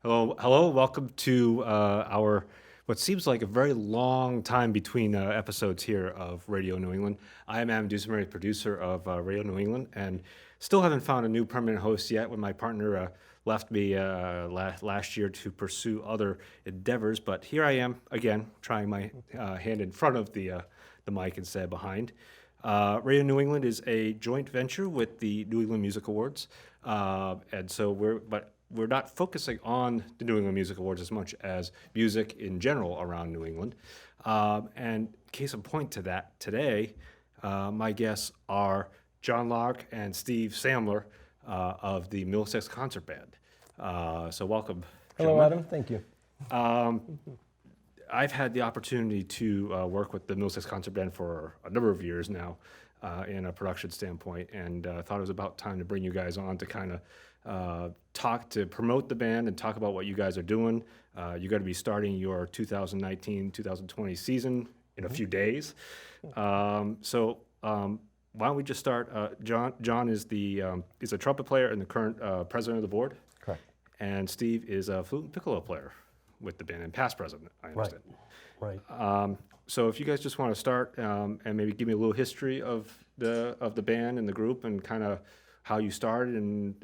Hello, hello. Welcome to our what seems like a very long time between episodes here of Radio New England. I am Adam Dusemaree, producer of Radio New England, and still haven't found a new permanent host yet. When my partner left me last year to pursue other endeavors, but here I am again, trying my hand in front of the mic instead of behind. Radio New England is a joint venture with the New England Music Awards, and so we're not focusing on the New England Music Awards as much as music in general around New England. And case in point to that, today, my guests are John Locke and Steve Samler of the Middlesex Concert Band. So welcome. Hello, gentlemen. Adam. Thank you. I've had the opportunity to work with the Middlesex Concert Band for a number of years now in a production standpoint, and thought it was about time to bring you guys on to kind of promote the band and talk about what you guys are doing. You're going to be starting your 2019-2020 season in a few days. So why don't we just start? John is is a trumpet player and the current president of the board. Correct. And Steve is a flute and piccolo player with the band and past president, I understand. Right. So if you guys just want to start and maybe give me a little history of the band and the group and kind of how you started and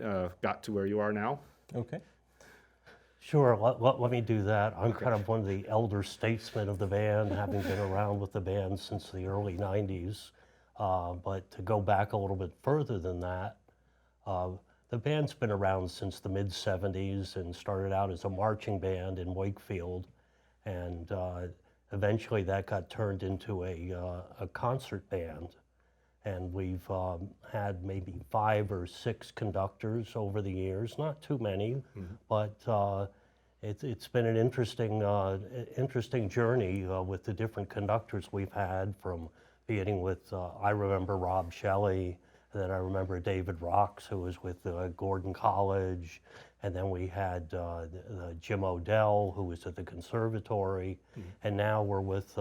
got to where you are now. Okay. Sure, let me do that. I'm kind of one of the elder statesmen of the band, having been around with the band since the early 90s. But to go back a little bit further than that, the band's been around since the mid-70s and started out as a marching band in Wakefield. And eventually that got turned into a concert band. And we've had maybe 5 or 6 conductors over the years, not too many, but it's been an interesting journey with the different conductors we've had, from beginning with, I remember Rob Shelley, and then I remember David Rocks, who was with Gordon College, and then we had Jim Odell, who was at the conservatory, and now we're with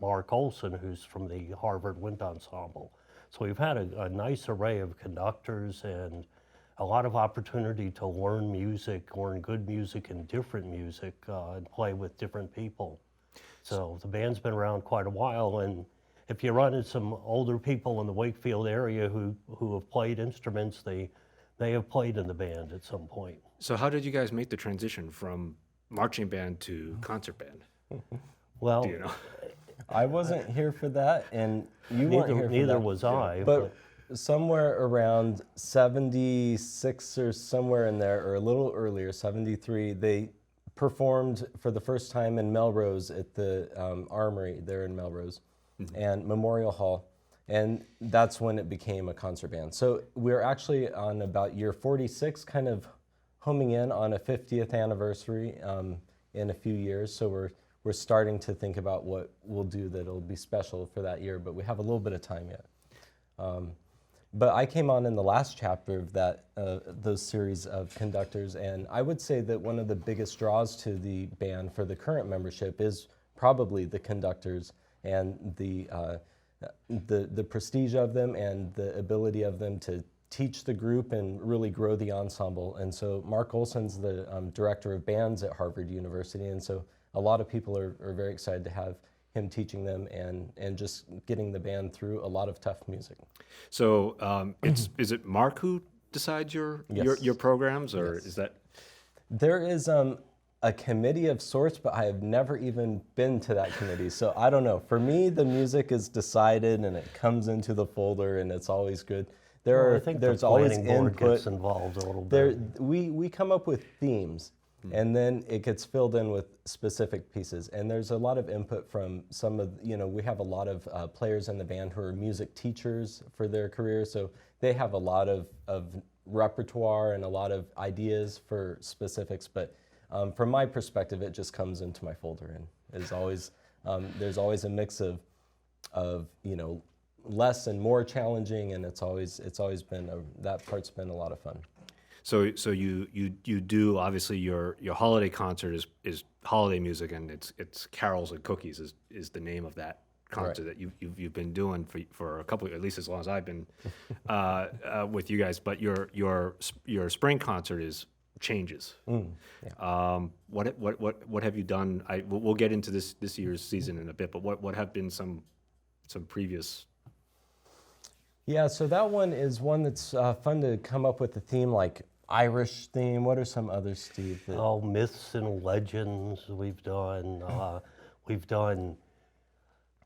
Mark Olson, who's from the Harvard Wind Ensemble. So we've had a nice array of conductors and a lot of opportunity to learn music, learn good music and different music, and play with different people. So the band's been around quite a while, and if you run into some older people in the Wakefield area who have played instruments, they have played in the band at some point. So how did you guys make the transition from marching band to concert band? Well, Do you know? I wasn't here for that, and you weren't here for neither that. was I. But somewhere around 76 or somewhere in there, or a little earlier, 73, they performed for the first time in Melrose at the Armory there in Melrose and Memorial Hall. And that's when it became a concert band. So we're actually on about year 46, kind of homing in on a 50th anniversary in a few years. So we're starting to think about what we'll do that'll be special for that year, but we have a little bit of time yet. But I came on in the last chapter of that those series of conductors, and I would say that one of the biggest draws to the band for the current membership is probably the conductors and the prestige of them and the ability of them to teach the group and really grow the ensemble. And so Mark Olson's the director of bands at Harvard University, and so a lot of people are very excited to have him teaching them and just getting the band through a lot of tough music. So is it Mark who decides your programs, or Yes. is that? There is a committee of sorts, but I have never even been to that committee. So I don't know. For me, the music is decided and it comes into the folder and it's always good. I think there's the always planning board input. gets involved a little There, bit. we come up with themes, and then it gets filled in with specific pieces. And there's a lot of input from some of, we have a lot of players in the band who are music teachers for their career, so they have a lot of repertoire and a lot of ideas for specifics. But from my perspective, it just comes into my folder, and there's always a mix of less and more challenging, and it's always been that part's been a lot of fun. So you do, obviously your holiday concert is holiday music, and it's carols and cookies is the name of that concert that you've been doing for a couple, at least as long as I've been with you guys. But your spring concert is changes. Yeah. What have you done? We'll get into this year's season in a bit, but what have been some previous? Yeah, so that one is one that's fun to come up with a theme like Irish theme. What are some others, Steve? Oh, myths and legends we've done. We've done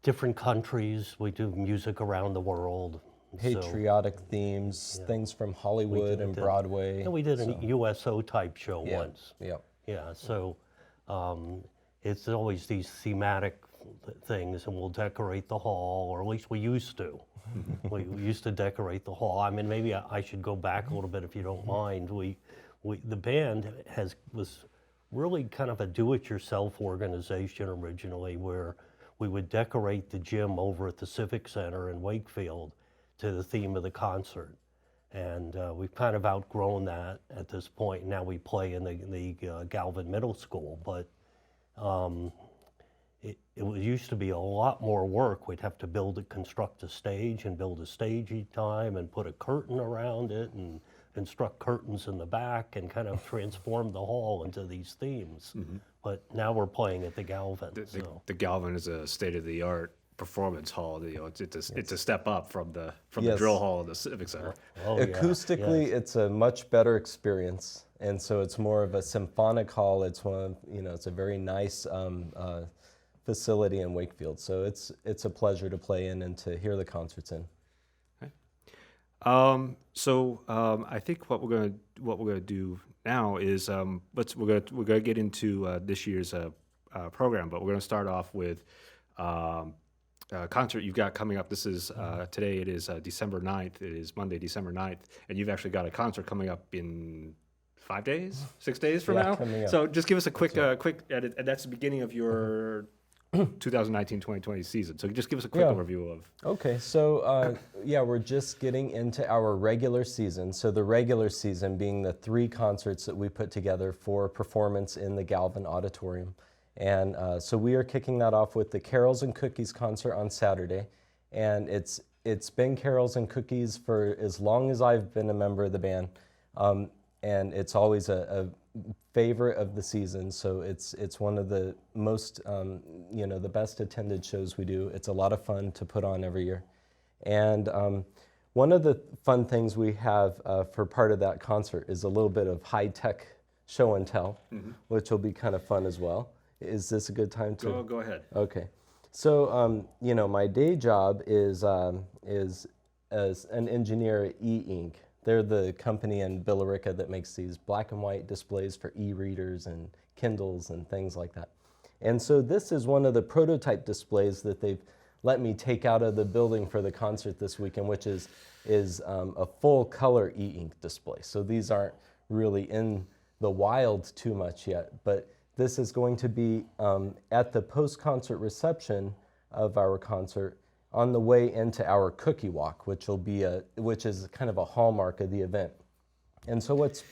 different countries. We do music around the world. Patriotic themes, things from Hollywood and Broadway. Yeah, we did a USO type show once. Yeah. Yeah, so it's always these thematic things, and we'll decorate the hall, or at least we used to. We used to decorate the hall. I mean, maybe I should go back a little bit if you don't mind. The band was really kind of a do-it-yourself organization originally, where we would decorate the gym over at the Civic Center in Wakefield to the theme of the concert. And we've kind of outgrown that at this point. Now we play in the Galvin Middle School, but it used to be a lot more work. We'd have to construct a stage and build a stage each time and put a curtain around it and construct curtains in the back and kind of transform the hall into these themes. But now we're playing at the Galvin. The Galvin is a state-of-the-art performance hall. It's a step up from the Yes. drill hall of the Civic Center. Oh, yeah, Acoustically, yes. it's a much better experience, and so it's more of a symphonic hall. It's it's a very nice facility in Wakefield. So it's a pleasure to play in and to hear the concerts in. I think what we're gonna do now is we're gonna get into this year's program, but we're gonna start off with a concert you've got coming up. This is today. It is December 9th. It is Monday, December 9th, and you've actually got a concert coming up in 5 days, 6 days from now. Coming up. So just give us a quick edit, and that's the beginning of your 2019-2020 season. So just give us a quick overview of. Okay, so we're just getting into our regular season. So the regular season being the 3 concerts that we put together for performance in the Galvin Auditorium. And so we are kicking that off with the Carols and Cookies concert on Saturday. And it's been Carols and Cookies for as long as I've been a member of the band. And it's always a favorite of the season. So it's one of the most, the best attended shows we do. It's a lot of fun to put on every year. And one of the fun things we have for part of that concert is a little bit of high-tech show and tell, which will be kind of fun as well. Is this a good time to? Go ahead. Okay. So, my day job is as an engineer at E-Ink. They're the company in Billerica that makes these black and white displays for e-readers and Kindles and things like that. And so this is one of the prototype displays that they've let me take out of the building for the concert this weekend, which is a full color E-Ink display. So these aren't really in the wild too much yet, but this is going to be at the post-concert reception of our concert on the way into our cookie walk, which is kind of a hallmark of the event. And so what's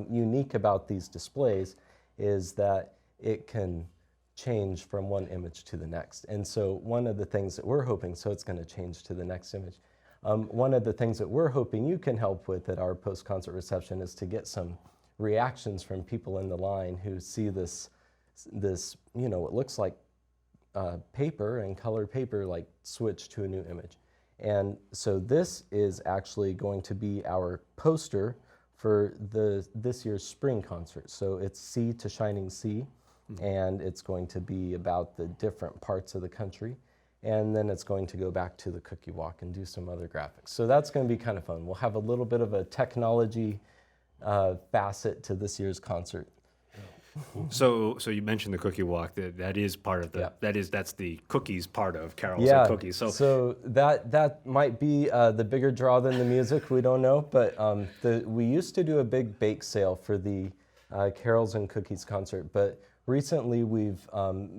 unique about these displays is that it can change from one image to the next. And so one of the things that we're hoping, so it's going to change to the next image. One of the things that we're hoping you can help with at our post-concert reception is to get some reactions from people in the line who see this, what looks like paper and colored paper, like switch to a new image. And so this is actually going to be our poster for this year's spring concert. So it's Sea to Shining Sea, and it's going to be about the different parts of the country. And then it's going to go back to the cookie walk and do some other graphics. So that's going to be kind of fun. We'll have a little bit of a technology facet to this year's concert. So you mentioned the cookie walk. That is part of the that's the cookies part of Carols Yeah. and Cookies. So that might be the bigger draw than the music. We don't know, but we used to do a big bake sale for the Carols and Cookies concert, but recently we've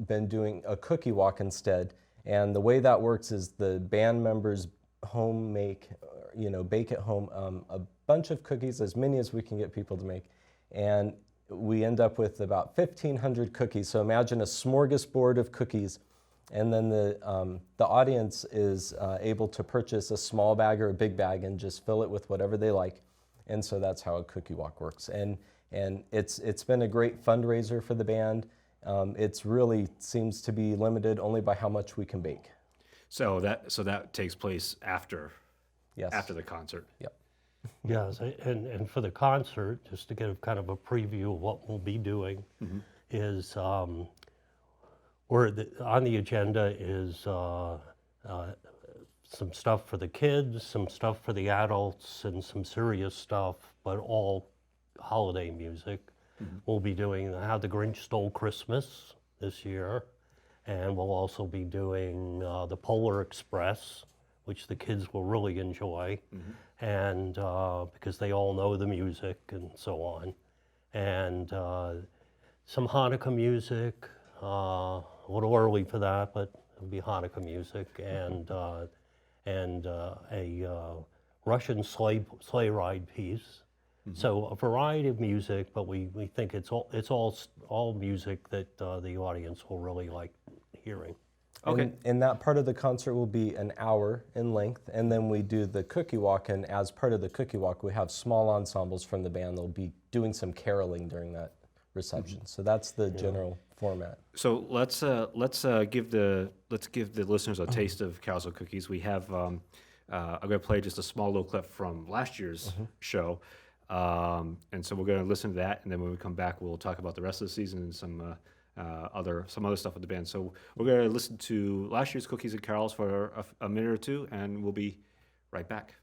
been doing a cookie walk instead. And the way that works is the band members bake at home a bunch of cookies, as many as we can get people to make, and we end up with about 1,500 cookies. So imagine a smorgasbord of cookies, and then the audience is able to purchase a small bag or a big bag and just fill it with whatever they like. And so that's how a cookie walk works. And And it's been a great fundraiser for the band. It's really seems to be limited only by how much we can bake. So that takes place after Yes. the concert. Yep. Yes, and for the concert, just to give kind of a preview of what we'll be doing, is on the agenda is some stuff for the kids, some stuff for the adults, and some serious stuff, but all holiday music. We'll be doing How the Grinch Stole Christmas this year, and we'll also be doing the Polar Express, which the kids will really enjoy, and because they all know the music and so on, and some Hanukkah music, a little early for that, but it'll be Hanukkah music, and a Russian sleigh ride piece. So a variety of music, but we think it's all music that the audience will really like hearing. Okay. And that part of the concert will be an hour in length, and then we do the cookie walk, and as part of the cookie walk, we have small ensembles from the band. They'll be doing some caroling during that reception. So that's the general format. So let's give the listeners a taste of Carols and Cookies. We have I'm going to play just a small little clip from last year's show, and so we're going to listen to that, and then when we come back, we'll talk about the rest of the season and some other stuff with the band. So we're going to listen to last year's Cookies and Carols for a minute or two, and we'll be right back.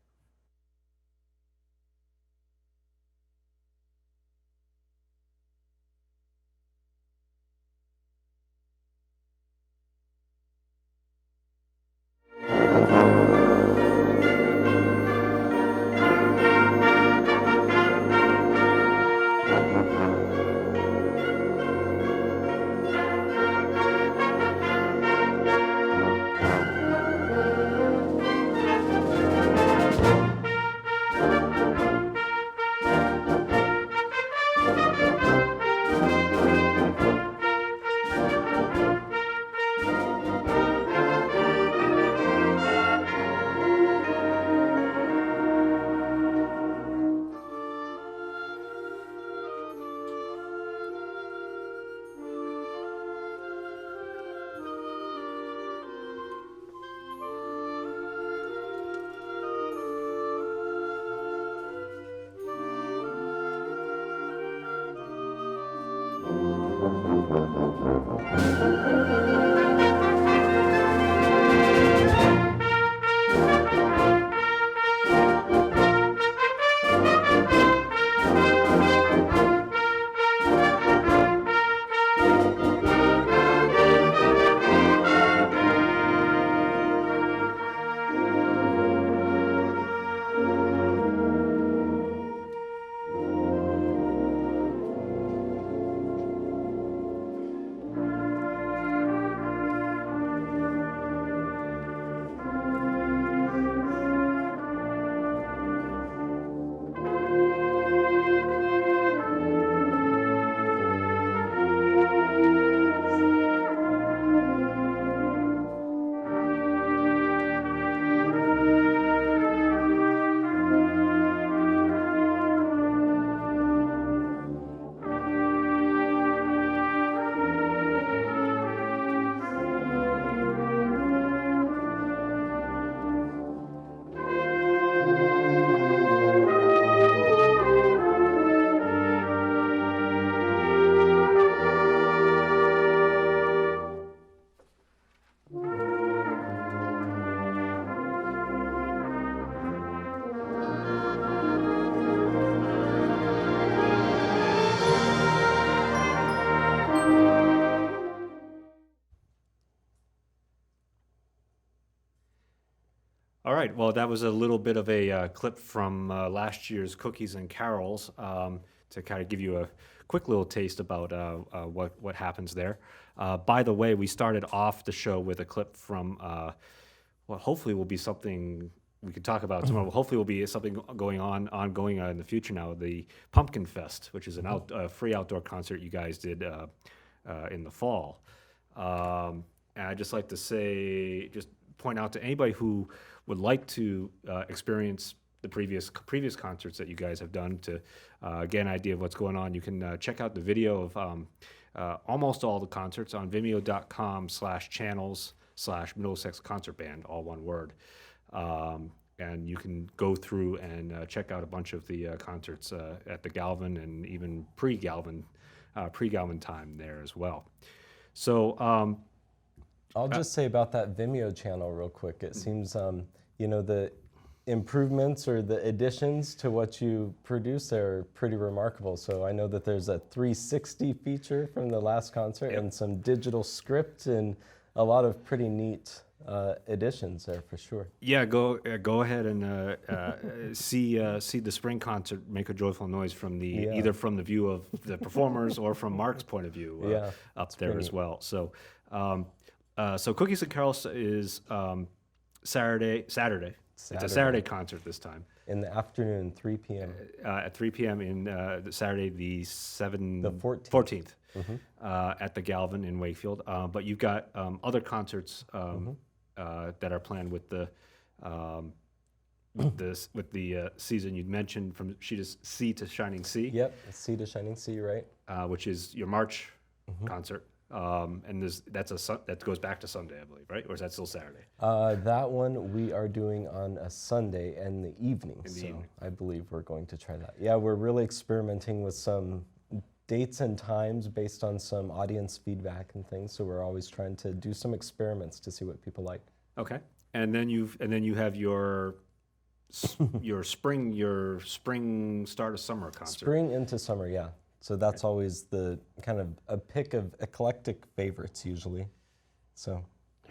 All right. Well, that was a little bit of a clip from last year's Cookies and Carols to kind of give you a quick little taste about what happens there. By the way, we started off the show with a clip from what hopefully will be something we could talk about tomorrow. Hopefully, will be something ongoing in the future now. The Pumpkin Fest, which is a free outdoor concert you guys did in the fall. And I'd just like to say, just point out to anybody who would like to experience the previous concerts that you guys have done to get an idea of what's going on. You can check out the video of almost all the concerts on vimeo.com/channels/Middlesex Concert Band, all one word. And you can go through and check out a bunch of the concerts at the Galvin and even pre-Galvin time there as well. So I'll just say about that Vimeo channel real quick. It seems, the improvements or the additions to what you produce there are pretty remarkable. So I know that there's a 360 feature from the last concert and some digital script and a lot of pretty neat additions there for sure. yeah, go ahead and see the spring concert, Make a Joyful Noise, from the either from the view of the performers or from Mark's point of view up there as well. So so Cookies and Carols is Saturday. It's a Saturday concert this time. In the afternoon, 3 p.m. At 3 p.m. in Saturday the 14th. At the Galvin in Wakefield. But you've got other concerts that are planned with the season. You'd mentioned from Sea to Shining Sea. Yep, Sea to Shining Sea, right? Which is your March concert. And that goes back to Sunday, I believe, right? Or is that still Saturday? That one we are doing on a Sunday in the evening. I believe we're going to try that. Yeah, we're really experimenting with some dates and times based on some audience feedback and things. So we're always trying to do some experiments to see what people like. Okay, and then you have your spring start of summer concert. Spring into summer, yeah. So that's always the kind of a pick of eclectic favorites usually. So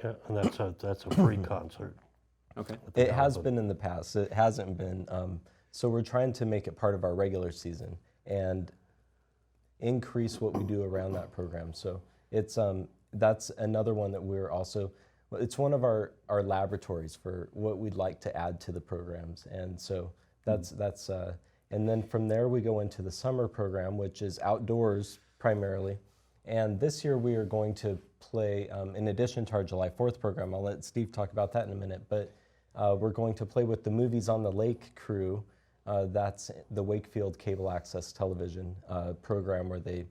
Yeah, and that's a free concert. Okay. it has been in the past. It hasn't been. So we're trying to make it part of our regular season and increase what we do around that program. So it's that's another one that we're also. It's one of our laboratories for what we'd like to add to the programs, and so that's. And then from there we go into the summer program, which is outdoors primarily. And this year we are going to play, in addition to our July 4th program, I'll let Steve talk about that in a minute, but we're going to play with the Movies on the Lake crew. That's the Wakefield Cable Access Television program where they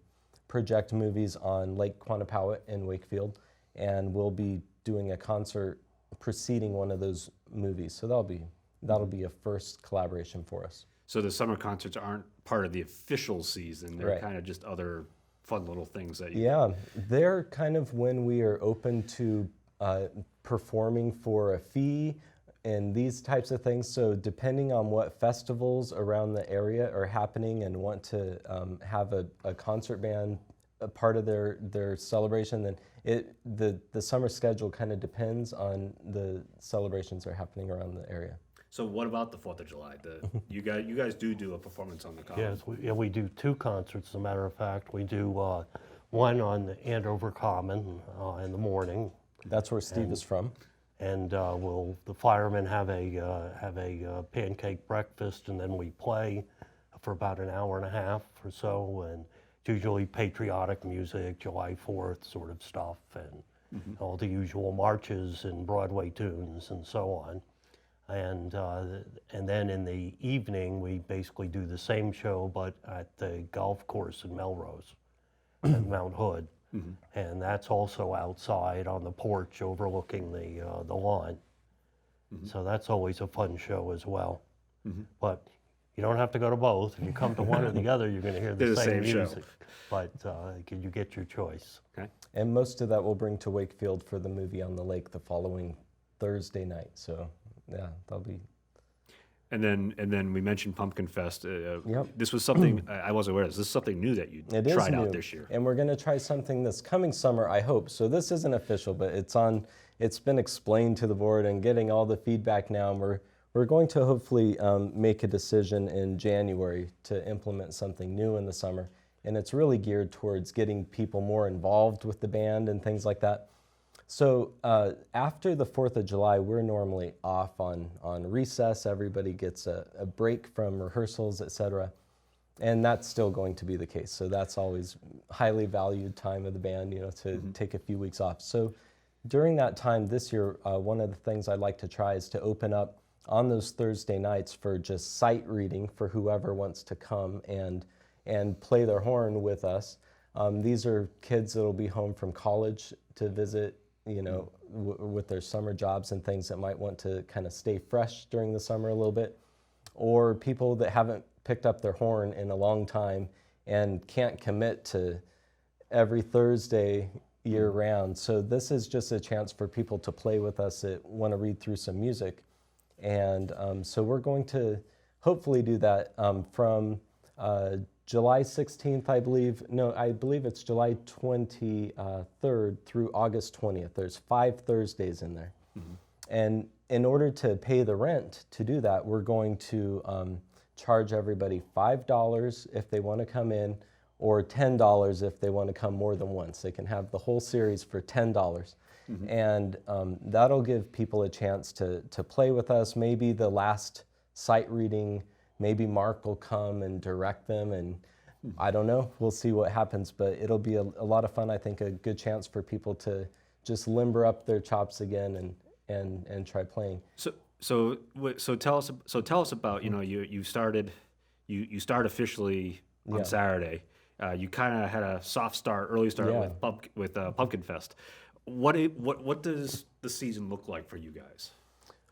project movies on Lake Quannapowitt in Wakefield. And we'll be doing a concert preceding one of those movies. So that'll be a first collaboration for us. So the summer concerts aren't part of the official season. They're kind of just other fun little things that you... Yeah, they're kind of when we are open to performing for a fee and these types of things. So depending on what festivals around the area are happening and want to have a concert band a part of their celebration, then the summer schedule kind of depends on the celebrations that are happening around the area. So what about the 4th of July? You guys do a performance on the common? Yes, we do two concerts, as a matter of fact. We do one on the Andover Common in the morning. That's where Steve is from. And the firemen have a pancake breakfast, and then we play for about an hour and a half or so, and it's usually patriotic music, July 4th sort of stuff, and all the usual marches and Broadway tunes and so on. And then in the evening, we basically do the same show, but at the golf course in Melrose, at Mount Hood. And that's also outside on the porch overlooking the lawn. So that's always a fun show as well. But you don't have to go to both. If you come to one or the other, you're going to hear the same music. Show. But you get your choice. Okay. And most of that we'll bring to Wakefield for the Movie on the Lake the following Thursday night. So yeah, that'll be. And then we mentioned Pumpkin Fest. Yep. This was something I wasn't aware of. This is something new that you tried out this year. And we're going to try something this coming summer, I hope. So this isn't official, but it's been explained to the board and getting all the feedback now. And we're going to hopefully make a decision in January to implement something new in the summer. And it's really geared towards getting people more involved with the band and things like that. So after the 4th of July, we're normally off on recess. Everybody gets a break from rehearsals, etc. And that's still going to be the case. So that's always highly valued time of the band, to take a few weeks off. So during that time this year, one of the things I'd like to try is to open up on those Thursday nights for just sight reading for whoever wants to come and play their horn with us. These are kids that'll be home from college to visit, with their summer jobs and things that might want to kind of stay fresh during the summer a little bit, or people that haven't picked up their horn in a long time and can't commit to every Thursday year round. So this is just a chance for people to play with us that want to read through some music. And so we're going to hopefully do that from July 16th, I believe. No, I believe it's July 23rd through August 20th. There's 5 Thursdays in there. And in order to pay the rent to do that, we're going to charge everybody $5 if they want to come in, or $10 if they want to come more than once. They can have the whole series for $10. And that'll give people a chance to play with us. Maybe the last sight reading, maybe Mark will come and direct them, and I don't know. We'll see what happens, but it'll be a lot of fun. I think a good chance for people to just limber up their chops again and try playing. So tell us about, you start officially on Saturday. You kind of had a soft early start with Pumpkin Fest. What does the season look like for you guys?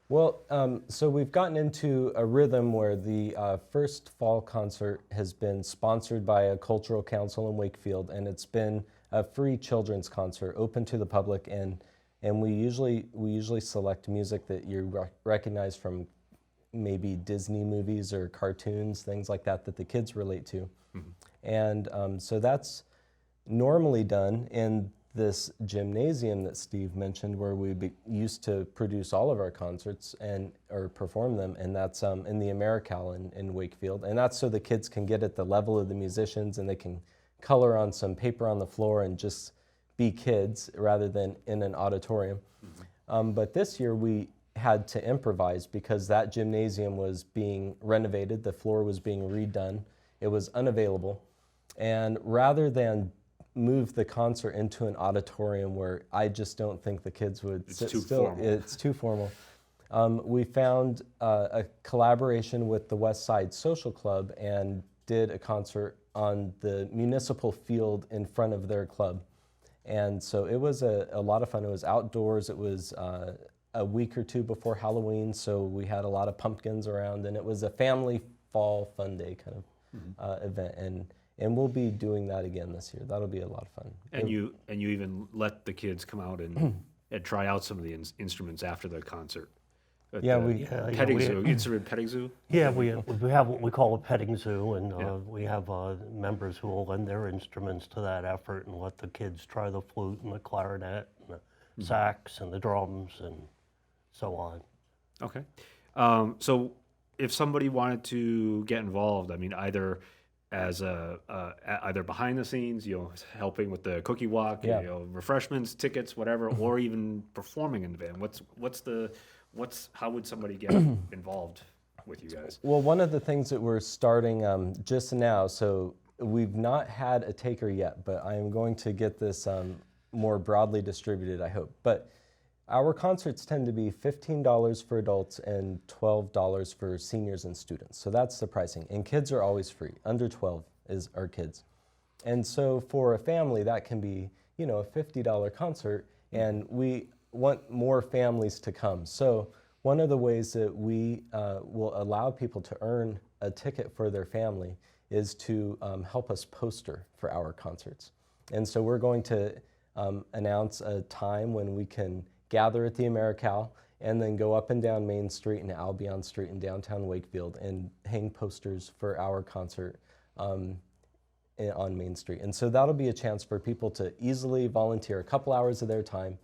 Well, so we've gotten into a rhythm where the first fall concert has been sponsored by a cultural council in Wakefield, and it's been a free children's concert open to the public, and we usually select music that you recognize from maybe Disney movies or cartoons, things like that the kids relate to. And so that's normally done in this gymnasium that Steve mentioned, where we used to produce all of our concerts or perform them, and that's in the AmeriCal in Wakefield. And that's so the kids can get at the level of the musicians, and they can color on some paper on the floor and just be kids rather than in an auditorium. But this year we had to improvise because that gymnasium was being renovated, the floor was being redone, it was unavailable. And rather than move the concert into an auditorium where I just don't think the kids would sit still. Formal. It's too formal. We found a collaboration with the West Side Social Club and did a concert on the municipal field in front of their club. And so it was a lot of fun. It was outdoors. It was a week or two before Halloween, so we had a lot of pumpkins around, and it was a family fall fun day kind of event. And we'll be doing that again this year. That'll be a lot of fun. And you even let the kids come out and try out some of the instruments after the concert. Petting zoo, instrument petting zoo. Yeah, we have what we call a petting zoo, and we have members who will lend their instruments to that effort and let the kids try the flute and the clarinet and the sax and the drums and so on. Okay. So if somebody wanted to get involved, I mean, either as either behind the scenes, helping with the cookie walk, refreshments, tickets, whatever, or even performing in the band, how would somebody get involved with you guys? Well, one of the things that we're starting just now, so we've not had a taker yet, but I am going to get this more broadly distributed, I hope. But our concerts tend to be $15 for adults and $12 for seniors and students. So that's the pricing. And kids are always free. Under 12 are kids. And so for a family, that can be, a $50 concert, and we want more families to come. So one of the ways that we will allow people to earn a ticket for their family is to help us poster for our concerts. And so we're going to announce a time when we can gather at the AmeriCal and then go up and down Main Street and Albion Street in downtown Wakefield and hang posters for our concert on Main Street. And so that'll be a chance for people to easily volunteer a couple hours of their time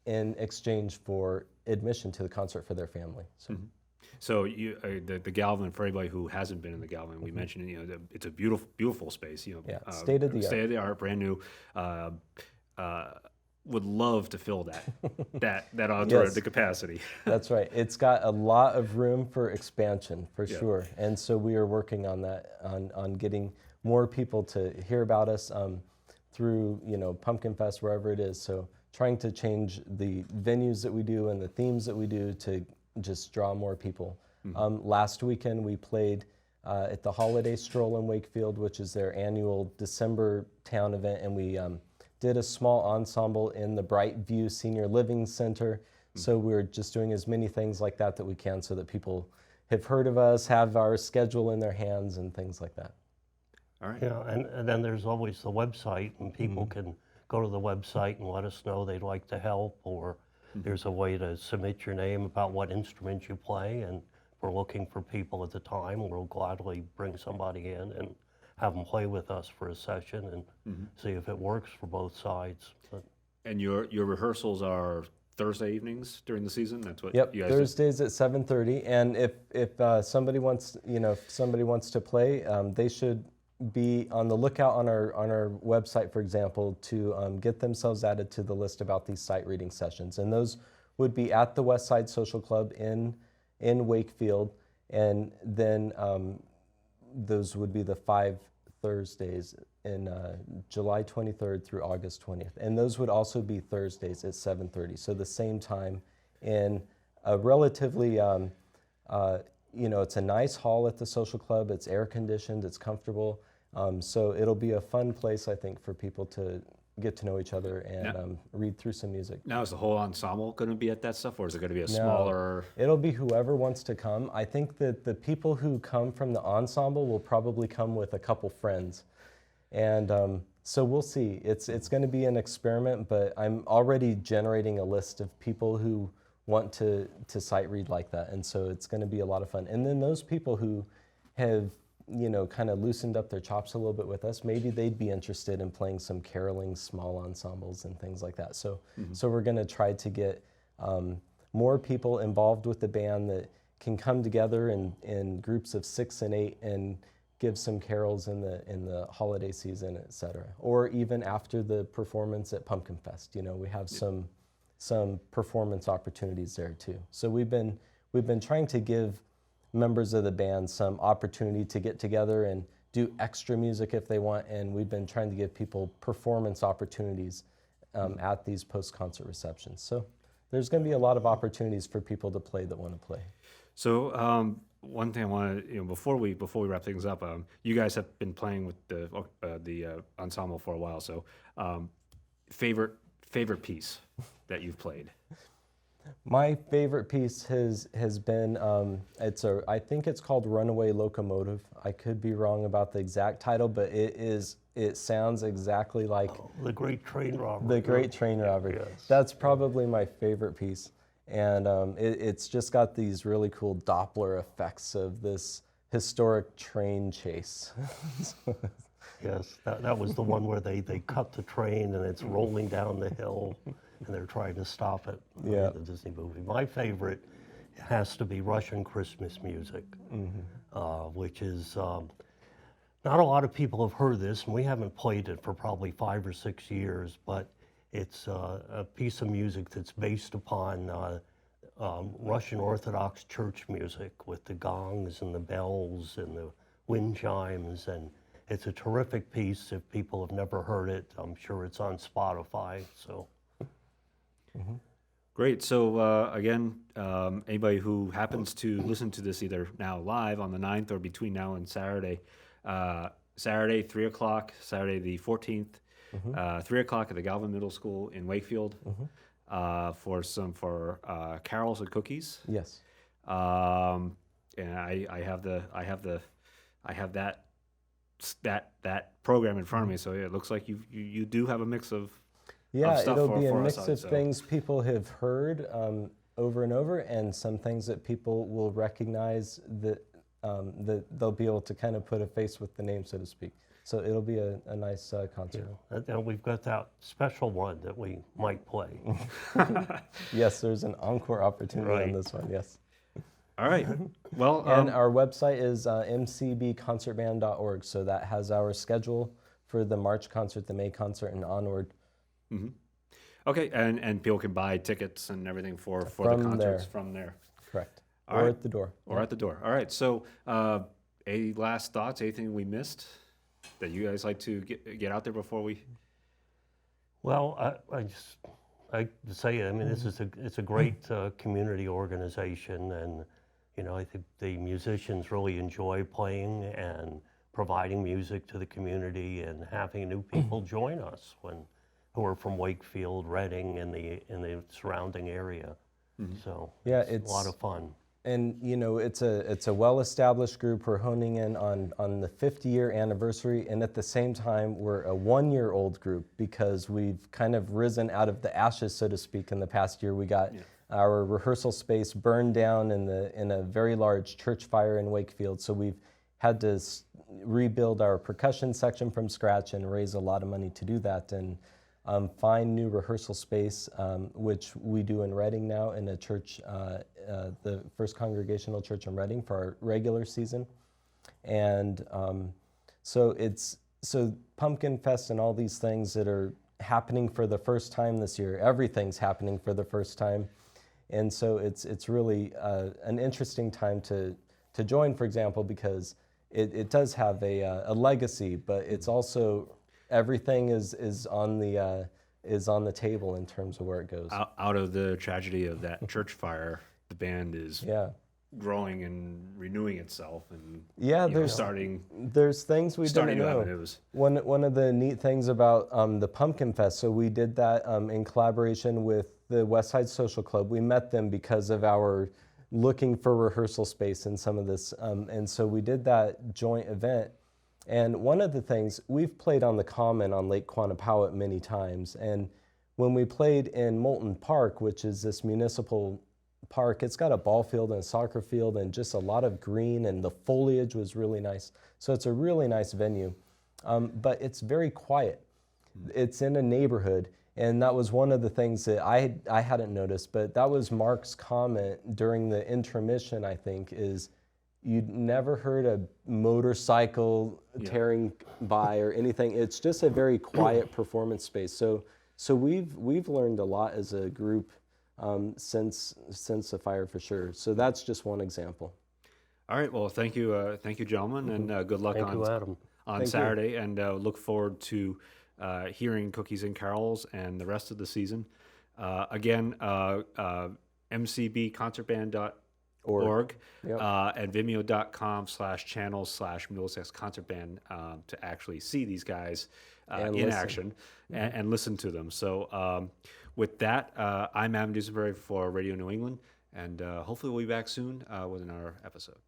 in exchange for admission to the concert for their family. So the Galvin, for anybody who hasn't been in the Galvin, we mentioned it's a beautiful space. State of the art, brand new. Would love to fill that auditorium Yes. to capacity. That's right. It's got a lot of room for expansion, for sure. And so we are working on that, on getting more people to hear about us through, Pumpkin Fest, wherever it is. So trying to change the venues that we do and the themes that we do to just draw more people. Last weekend we played at the Holiday Stroll in Wakefield, which is their annual December town event, and we did a small ensemble in the Bright View Senior Living Center. So we're just doing as many things like that we can so that people have heard of us, have our schedule in their hands and things like that. All right. Yeah, and then there's always the website, and people can go to the website and let us know they'd like to help, or there's a way to submit your name about what instrument you play, and if we're looking for people at the time, we'll gladly bring somebody in and have them play with us for a session and see if it works for both sides. But And your rehearsals are Thursday evenings during the season? That's what Yep, you guys do? Thursdays at 7:30, and if somebody wants, if somebody wants to play, they should be on the lookout on our website, for example, to get themselves added to the list about these sight reading sessions, and those would be at the West Side Social Club in Wakefield, and then those would be the 5 Thursdays in July 23rd through August 20th, and those would also be Thursdays at 7:30, so the same time in a relatively it's a nice hall at the social club. It's air conditioned. It's comfortable. So it'll be a fun place, I think, for people to get to know each other and read through some music. Now, is the whole ensemble going to be at that stuff, or is it going to be a smaller? It'll be whoever wants to come. I think that the people who come from the ensemble will probably come with a couple friends. And so we'll see. It's going to be an experiment, but I'm already generating a list of people who want to sight read like that, and so it's going to be a lot of fun. And then those people who have kind of loosened up their chops a little bit with us, maybe they'd be interested in playing some caroling small ensembles and things like that. So we're going to try to get more people involved with the band that can come together in groups of 6 and 8 and give some carols in the holiday season, etc. Or even after the performance at Pumpkin Fest. We have some performance opportunities there too. So we've been trying to give members of the band some opportunity to get together and do extra music if they want, and we've been trying to give people performance opportunities at these post-concert receptions. So there's going to be a lot of opportunities for people to play that want to play. So one thing I want to, before we wrap things up, you guys have been playing with the ensemble for a while. So favorite piece that you've played? My favorite piece has been I think it's called Runaway Locomotive. I could be wrong about the exact title, but it sounds exactly like the Great Train Robber. The Great Train Robber. Yes. That's probably my favorite piece, and it's just got these really cool Doppler effects of this historic train chase. Yes, that was the one where they cut the train and it's rolling down the hill and they're trying to stop it. Yeah. The Disney movie. My favorite has to be Russian Christmas music, which is, not a lot of people have heard this, and we haven't played it for probably 5 or 6 years, but it's a piece of music that's based upon Russian Orthodox church music with the gongs and the bells and the wind chimes, and it's a terrific piece. If people have never heard it, I'm sure it's on Spotify. So, Great. So again, anybody who happens to listen to this either now live on the 9th or between now and Saturday, Saturday 3 o'clock, Saturday the 14th, 3 o'clock at the Galvin Middle School in Wakefield for carols and cookies. Yes. And I have that program in front of me, so it looks like you do have a mix of stuff it'll be a for mix us, of so. things people have heard over and over, and some things that people will recognize that they'll be able to kind of put a face with the name, so to speak. So it'll be a nice concert. and we've got that special one that we might play. Yes, there's an encore opportunity on Right. this one, yes. All right. Well, And our website is mcbconcertband.org, so that has our schedule for the March concert, the May concert, and onward. okay, and people can buy tickets and everything for the From concerts there. from there. Correct. All Or right. at the door. Or at the door. All right. So, any last thoughts? Anything we missed that you guys like to get out there before we? Well, I just I say, I mean, it's a great community organization, and I think the musicians really enjoy playing and providing music to the community, and having new people join us who are from Wakefield, Reading, and the surrounding area. So Yeah, it's a lot of fun. And it's a well-established group. We're honing in on the 50-year anniversary, and at the same time, we're a 1-year-old group because we've kind of risen out of the ashes, so to speak. In the past year, we got our rehearsal space burned down in a very large church fire in Wakefield. So we've had to rebuild our percussion section from scratch and raise a lot of money to do that, and find new rehearsal space, which we do in Reading now in a church, the First Congregational Church in Reading, for our regular season. And so Pumpkin Fest and all these things that are happening for the first time this year, everything's happening for the first time. And so it's really an interesting time to join, for example, because it does have a legacy, but it's also everything is on the table in terms of where it goes. Out of the tragedy of that church fire, the band is growing and renewing itself, and there's things we didn't know. One of the neat things about the Pumpkin Fest, so we did that in collaboration with the West Side Social Club. We met them because of our looking for rehearsal space and some of this, and so we did that joint event. And one of the things, we've played on the Common on Lake Quannapowitt many times, and when we played in Moulton Park, which is this municipal park, it's got a ball field and a soccer field and just a lot of green, and the foliage was really nice. So it's a really nice venue, but it's very quiet. It's in a neighborhood, and that was one of the things that I hadn't noticed, but that was Mark's comment during the intermission, I think, is you'd never heard a motorcycle tearing by or anything. It's just a very quiet performance space. So we've learned a lot as a group since the fire, for sure. So that's just one example. All right. Well, thank you, gentlemen, and good luck on Saturday. And look forward to hearing Cookies and Carols and the rest of the season. Again, mcbconcertband.org and vimeo.com/channels/Middlesex Concert Band to actually see these guys in action and listen to them. So with that, I'm Adam Dusenberry for Radio New England, and hopefully we'll be back soon with another episode.